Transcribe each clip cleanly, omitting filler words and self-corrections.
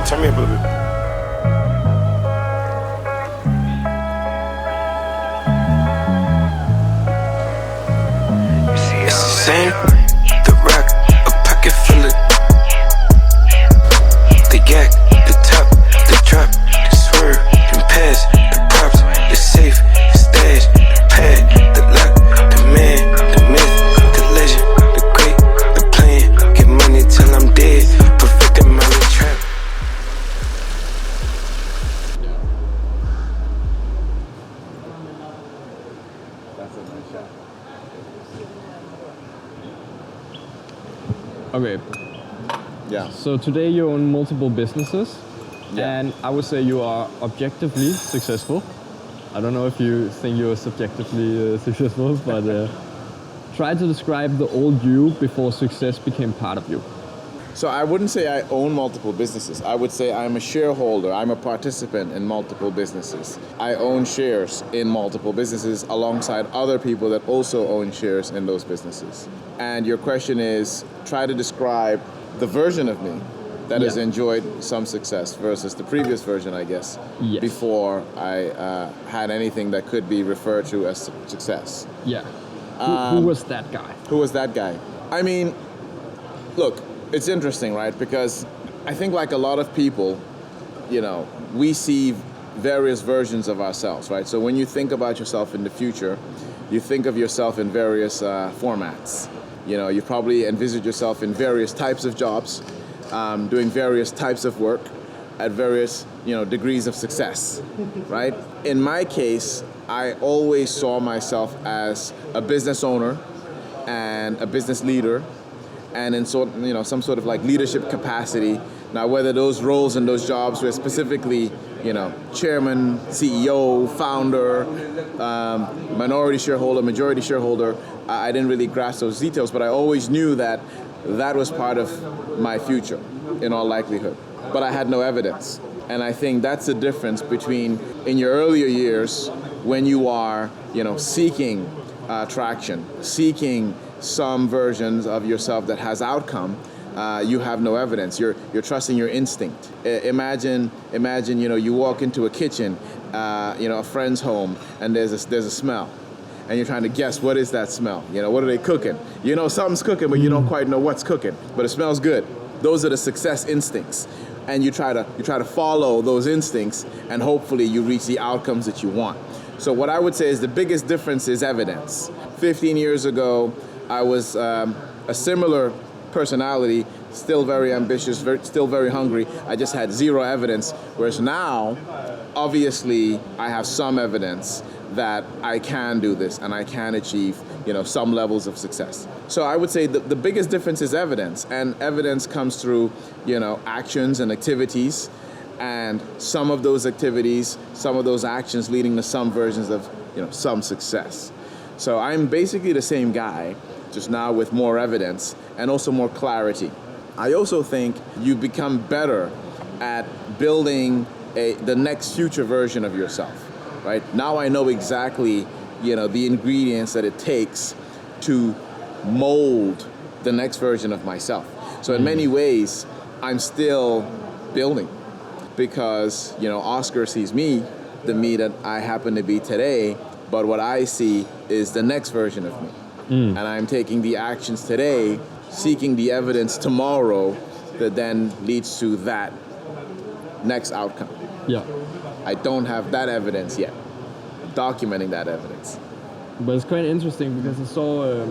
Turn me up a little bit. It's the same, the rack, a pocket full of the yak, the top, the drop, the swerve, the pass, the props, the safe, the stash, the pad, the lock, the man, the myth, the legend, the great, the plan. Get money till I'm dead, perfect amount of trap. That's a nice shot. Okay, Yeah. so today you own multiple businesses, Yeah. and I would say you are objectively successful. I don't know if you think you are subjectively successful, but try to describe the old you before success became part of you. So I wouldn't say I own multiple businesses. I would say I'm a shareholder. I'm a participant in multiple businesses. I own shares in multiple businesses alongside other people that also own shares in those businesses. And your question is, try to describe the version of me that has Yeah. enjoyed some success versus the previous version, I guess, Yes. before I had anything that could be referred to as success. Yeah. Who was that guy? Who was that guy? I mean, look, it's interesting, right? Because I think like a lot of people, you know, we see various versions of ourselves, right? So when you think about yourself in the future, you think of yourself in various formats. You know, you probably envisage yourself in various types of jobs, doing various types of work at various, you know, degrees of success, right? In my case, I always saw myself as a business owner and a business leader, and in some sort of like leadership capacity. Now, whether those roles and those jobs were specifically, you know, chairman, CEO, founder, minority shareholder, majority shareholder, I didn't really grasp those details, but I always knew that that was part of my future, in all likelihood. But I had no evidence. And I think that's the difference between in your earlier years when you are, you know, seeking traction, seeking some versions of yourself that has outcome. You have no evidence. You're trusting your instinct. Imagine, you know, you walk into a kitchen, you know, a friend's home, and there's a smell, and you're trying to guess what is that smell. You know, what are they cooking? You know, something's cooking, but you don't quite know what's cooking, but it smells good. Those are the success instincts, and you try to follow those instincts, and hopefully you reach the outcomes that you want. So what I would say is the biggest difference is evidence. 15 years ago, I was a similar personality, still very ambitious, still very hungry. I just had zero evidence. Whereas now, obviously, I have some evidence that I can do this and I can achieve, you know, some levels of success. So I would say the biggest difference is evidence, and evidence comes through, you know, actions and activities, and some of those activities, some of those actions leading to some versions of, you know, some success. So I'm basically the same guy, just now with more evidence and also more clarity. I also think you become better at building the next future version of yourself, right? Now I know exactly, you know, the ingredients that it takes to mold the next version of myself. So in many ways, I'm still building because, you know, Oscar sees me, the me that I happen to be today, but what I see is the next version of me. And I'm taking the actions today, seeking the evidence tomorrow that then leads to that next outcome. Yeah. I don't have that evidence yet, documenting that evidence. But it's quite interesting because I saw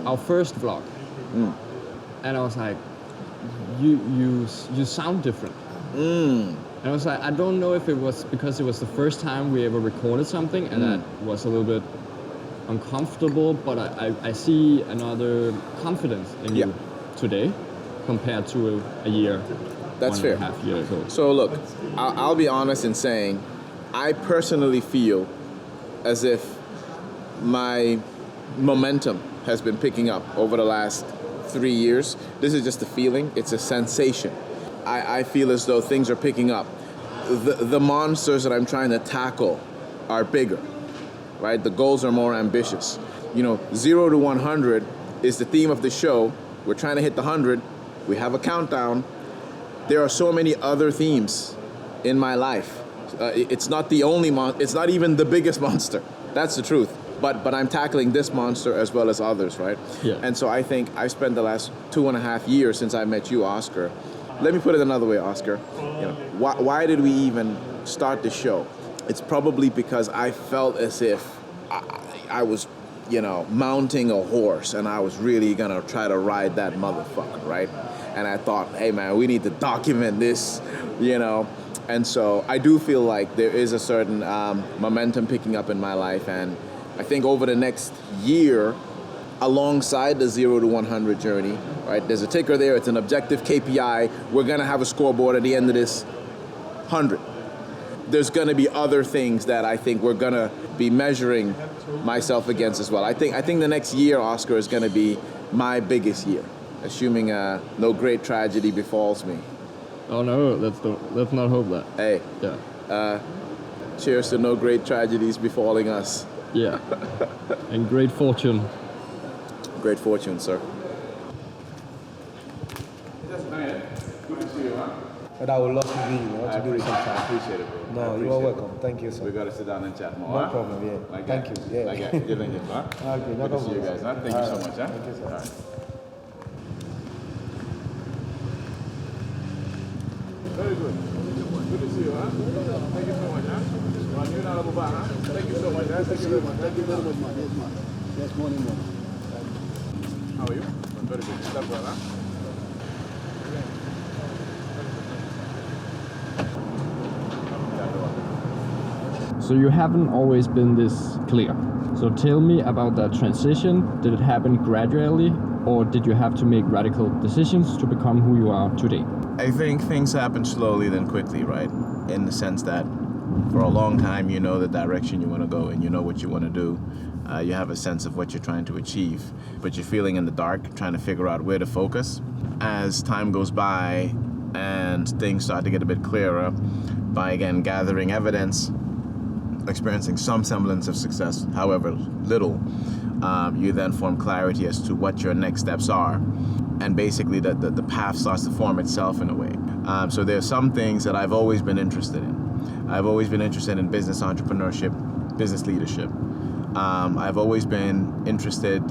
our first vlog, and I was like, you sound different. And I was like, I don't know if it was because it was the first time we ever recorded something, and that was a little bit uncomfortable, but I see another confidence in you today compared to a year. That's fair. 1.5 years ago. So look, I'll be honest in saying, I personally feel as if my momentum has been picking up over the last 3 years. This is just a feeling, it's a sensation. I feel as though things are picking up. The monsters that I'm trying to tackle are bigger, right? The goals are more ambitious. You know, 0 to 100 is the theme of the show. We're trying to hit the 100. We have a countdown. there are so many other themes in my life. It's not the only it's not even the biggest monster. That's the truth. But I'm tackling this monster as well as others, right? Yeah. And so I think I spent the last 2.5 years since I met you, Oscar. Let me put it another way, Oscar. You know, why did we even start the show? It's probably because I felt as if I was, you know, mounting a horse and I was really gonna try to ride that motherfucker, right? And I thought, hey man, we need to document this, you know. And so I do feel like there is a certain momentum picking up in my life, and I think over the next year, alongside the 0 to 100 journey, right? There's a ticker there, it's an objective KPI. We're gonna have a scoreboard at the end of this 100. There's gonna be other things that I think we're gonna be measuring myself against as well. I think the next year, Oscar, is gonna be my biggest year, assuming no great tragedy befalls me. Oh no, let's not hope that. Hey, Yeah. cheers to no great tragedies befalling us. Yeah. And great fortune. Great fortune, sir. Good to see you, huh? But I would love to be, to do it I sometime. appreciate it, bro. No, you are welcome. Thank you, We sir. gotta sit down and chat more. No huh? problem, yeah. Like Thank that. you, yeah. Like that. You're thinking, huh? Okay, no Good to see you problem. guys, huh? Thank you so Alright. much, huh? Thank you, sir. All right. Very good. Good to see you, huh? Thank you so much, huh? Well, you're not about, huh? Thank you so much, huh? Thank you very much. Thank you very much, man. Yes, man. Yes, morning, man. How are you? Very good. That's well, huh? So you haven't always been this clear. So tell me about that transition. Did it happen gradually, or did you have to make radical decisions to become who you are today? I think things happen slowly then quickly, right? In the sense that for a long time you know the direction you want to go and you know what you want to do. You have a sense of what you're trying to achieve, but you're feeling in the dark, trying to figure out where to focus. As time goes by and things start to get a bit clearer, by again gathering evidence, experiencing some semblance of success, however little, you then form clarity as to what your next steps are. And basically the path starts to form itself in a way. So there's some things that I've always been interested in. I've always been interested in business entrepreneurship, business leadership. I've always been interested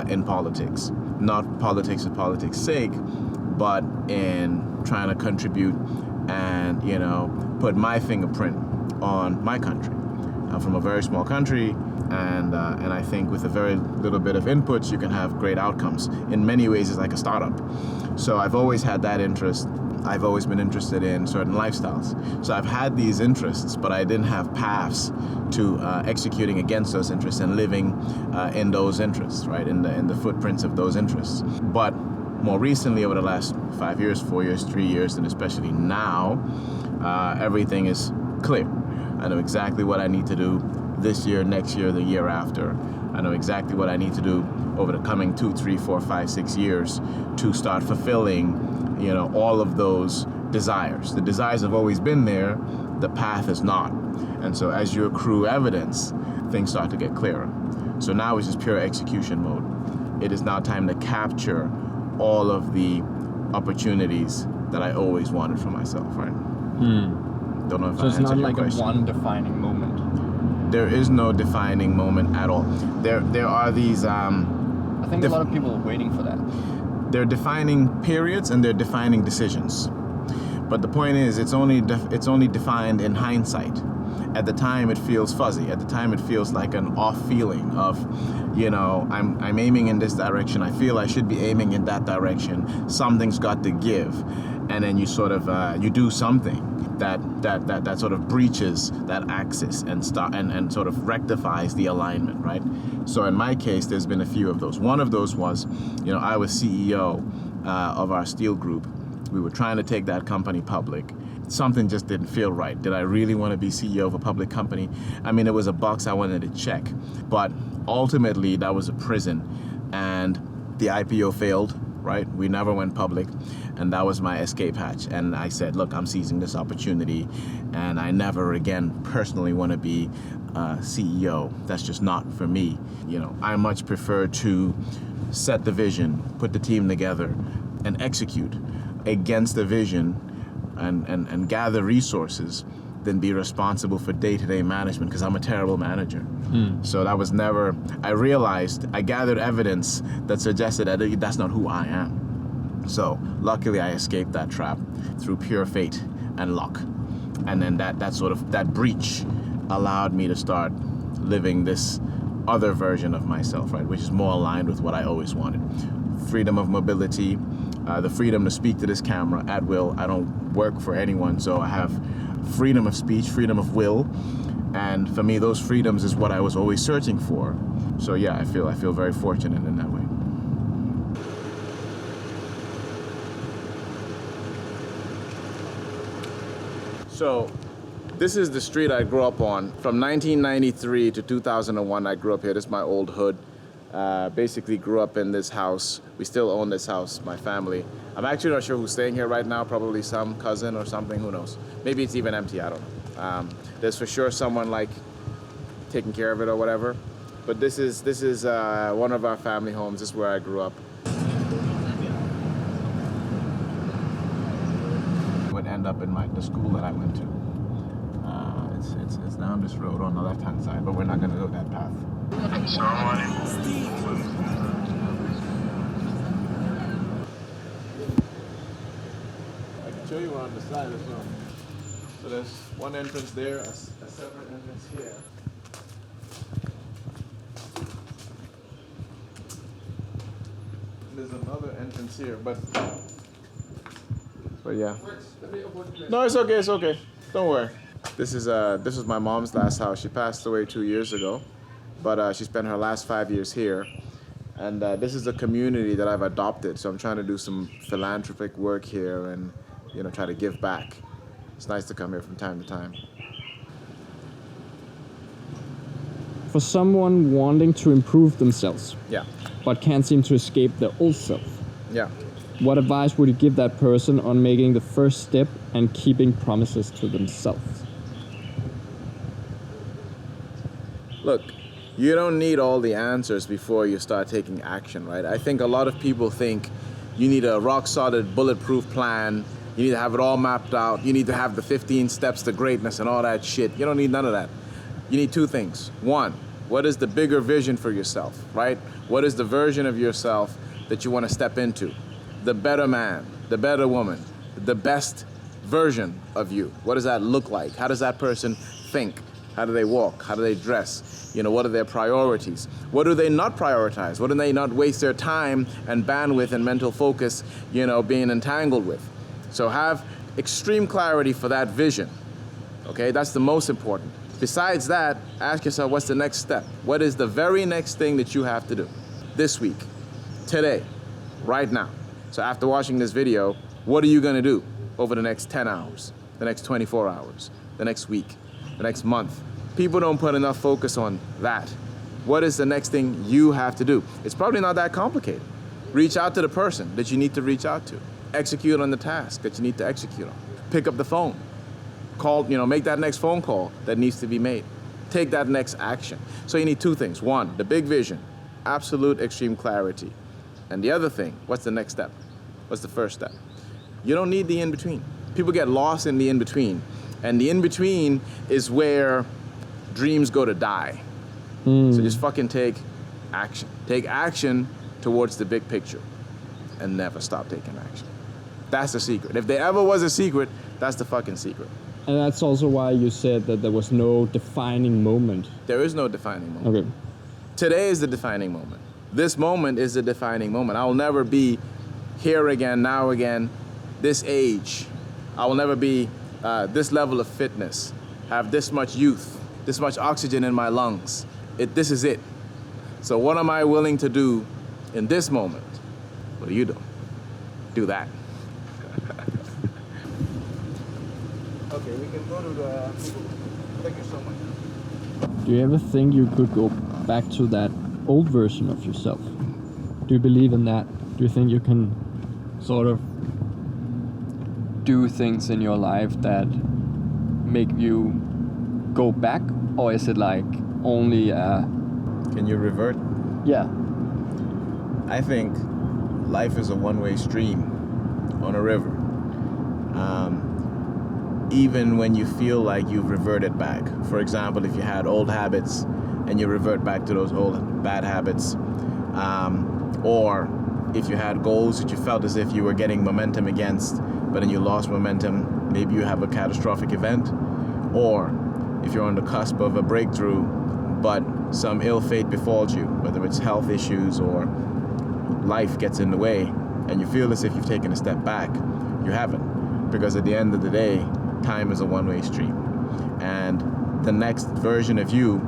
in politics. Not politics for politics' sake, but in trying to contribute and, you know, put my fingerprint on my country. I'm from a very small country, and I think with a very little bit of inputs, you can have great outcomes. In many ways, it's like a startup. So I've always had that interest. I've always been interested in certain lifestyles. So I've had these interests, but I didn't have paths to executing against those interests and living in those interests, right? In the footprints of those interests. But more recently, over the last 5 years, 4 years, 3 years, and especially now, everything is clear. I know exactly what I need to do this year, next year, the year after. I know exactly what I need to do over the coming 2, 3, 4, 5, 6 years to start fulfilling, you know, all of those desires. The desires have always been there, the path is not. And so as you accrue evidence, things start to get clearer. So now it's just pure execution mode. It is now time to capture all of the opportunities that I always wanted for myself, right? Don't know if So I it's answered not your like question. a one defining moment. There is no defining moment at all. There are these. I think a lot of people are waiting for that. They're defining periods and they're defining decisions. But the point is, it's only defined in hindsight. At the time, it feels fuzzy. At the time, it feels like an off feeling of, you know, I'm aiming in this direction. I feel I should be aiming in that direction. Something's got to give, and then you sort of you do something that sort of breaches that axis and sort of rectifies the alignment, right? So in my case, there's been a few of those. One of those was, you know, I was CEO of our steel group. We were trying to take that company public. Something just didn't feel right. Did I really want to be CEO of a public company? I mean, it was a box I wanted to check, but ultimately that was a prison, and the IPO failed, right? We never went public, and that was my escape hatch. And I said, look, I'm seizing this opportunity, and I never again personally want to be CEO. That's just not for me. You know, I much prefer to set the vision, put the team together, and execute against the vision and gather resources than be responsible for day-to-day management, because I'm a terrible manager. So that was never, I realized, I gathered evidence that suggested that that's not who I am. So luckily I escaped that trap through pure fate and luck. And then that breach allowed me to start living this other version of myself, right, which is more aligned with what I always wanted. Freedom of mobility, the freedom to speak to this camera at will. I don't work for anyone, so I have freedom of speech, freedom of will, and for me, those freedoms is what I was always searching for. So yeah, I feel very fortunate in that way. So, this is the street I grew up on. From 1993 to 2001, I grew up here. This is my old hood. Basically grew up in this house. We still own this house, my family. I'm actually not sure who's staying here right now, probably some cousin or something, who knows. Maybe it's even empty, I don't know. There's for sure someone like taking care of it or whatever. But this is one of our family homes. This is where I grew up. Would end up in the school that I went to. It's down this road on the left-hand side, but we're not gonna go that path. I can show you on the side as well. So there's one entrance there, a separate entrance here. There's another entrance here, but yeah. No, it's okay, it's okay. Don't worry. This was my mom's last house. She passed away 2 years ago, but she spent her last 5 years here. And this is a community that I've adopted, so I'm trying to do some philanthropic work here and, try to give back. It's nice to come here from time to time. For someone wanting to improve themselves, Yeah, but can't seem to escape their old self, yeah. what advice would you give that person on making the first step and keeping promises to themselves? Look, you don't need all the answers before you start taking action, right? I think a lot of people think you need a rock-solid, bulletproof plan. You need to have it all mapped out. You need to have the 15 steps to greatness and all that shit. You don't need none of that. You need two things. One, what is the bigger vision for yourself, right? What is the version of yourself that you want to step into? The better man, the better woman, the best version of you. What does that look like? How does that person think? How do they walk? How do they dress? What are their priorities? What do they not prioritize? What do they not waste their time and bandwidth and mental focus, being entangled with? So have extreme clarity for that vision, okay? That's the most important. Besides that, ask yourself, what's the next step? What is the very next thing that you have to do this week, today, right now? So after watching this video, what are you gonna do over the next 10 hours, the next 24 hours, the next week, the next month? People don't put enough focus on that. What is the next thing you have to do? It's probably not that complicated. Reach out to the person that you need to reach out to. Execute on the task that you need to execute on. Pick up the phone. Call, make that next phone call that needs to be made. Take that next action. So you need two things. One, the big vision, absolute extreme clarity. And the other thing, what's the next step? What's the first step? You don't need the in-between. People get lost in the in-between. And the in-between is where dreams go to die. So just fucking take action. Take action towards the big picture and never stop taking action. That's the secret. If there ever was a secret, that's the fucking secret. And that's also why you said that there was no defining moment. There is no defining moment. Okay. Today is the defining moment. This moment is the defining moment. I will never be here again, now again, this age. I will never be this level of fitness, have this much youth, this much oxygen in my lungs. This is it. So what am I willing to do in this moment? What do you do? Do that. Okay, we can go to the... Thank you so much. Do you ever think you could go back to that old version of yourself? Do you believe in that? Do you think you can sort of do things in your life that make you go back? Or is it like only Can you revert? Yeah. I think life is a one-way stream on a river. even when you feel like you've reverted back. For example, if you had old habits and you revert back to those old bad habits, or if you had goals that you felt as if you were getting momentum against, but then you lost momentum, maybe you have a catastrophic event, or if you're on the cusp of a breakthrough, but some ill fate befalls you, whether it's health issues or life gets in the way, and you feel as if you've taken a step back, you haven't. Because at the end of the day, time is a one-way street. And the next version of you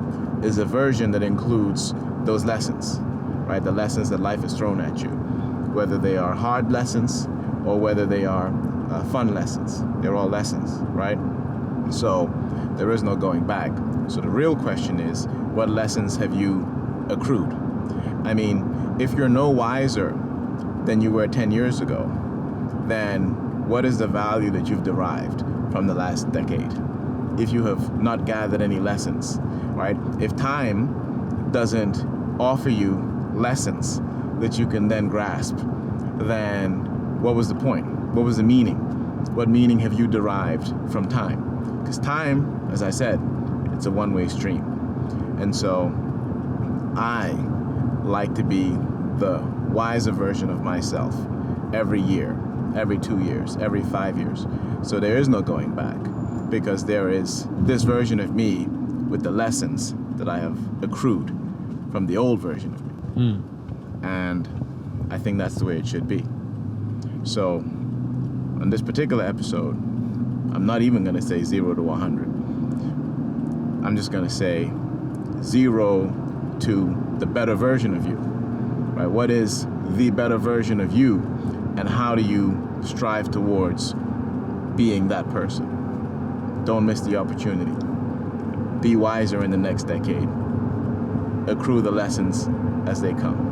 is a version that includes those lessons, right? The lessons that life has thrown at you, whether they are hard lessons or whether they are fun lessons. They're all lessons, right? So there is no going back. So the real question is, what lessons have you accrued? I mean, if you're no wiser than you were 10 years ago, then what is the value that you've derived from the last decade? If you have not gathered any lessons, right? If time doesn't offer you lessons that you can then grasp, then what was the point? What was the meaning? What meaning have you derived from time? Because time, as I said, it's a one-way stream. And so I like to be the wiser version of myself every year, every 2 years, every 5 years. So there is no going back, because there is this version of me with the lessons that I have accrued from the old version of me. And I think that's the way it should be. So on this particular episode, I'm not even going to say 0 to 100. I'm just going to say 0 to the better version of you, right? What is the better version of you, and how do you strive towards being that person? Don't miss the opportunity. Be wiser in the next decade. Accrue the lessons as they come.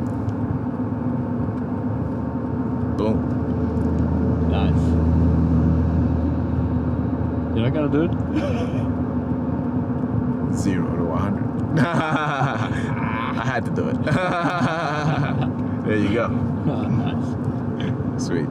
Boom. Nice. You're not gonna do it? 0 to 100. I had to do it. There you go. Nice. Sweet.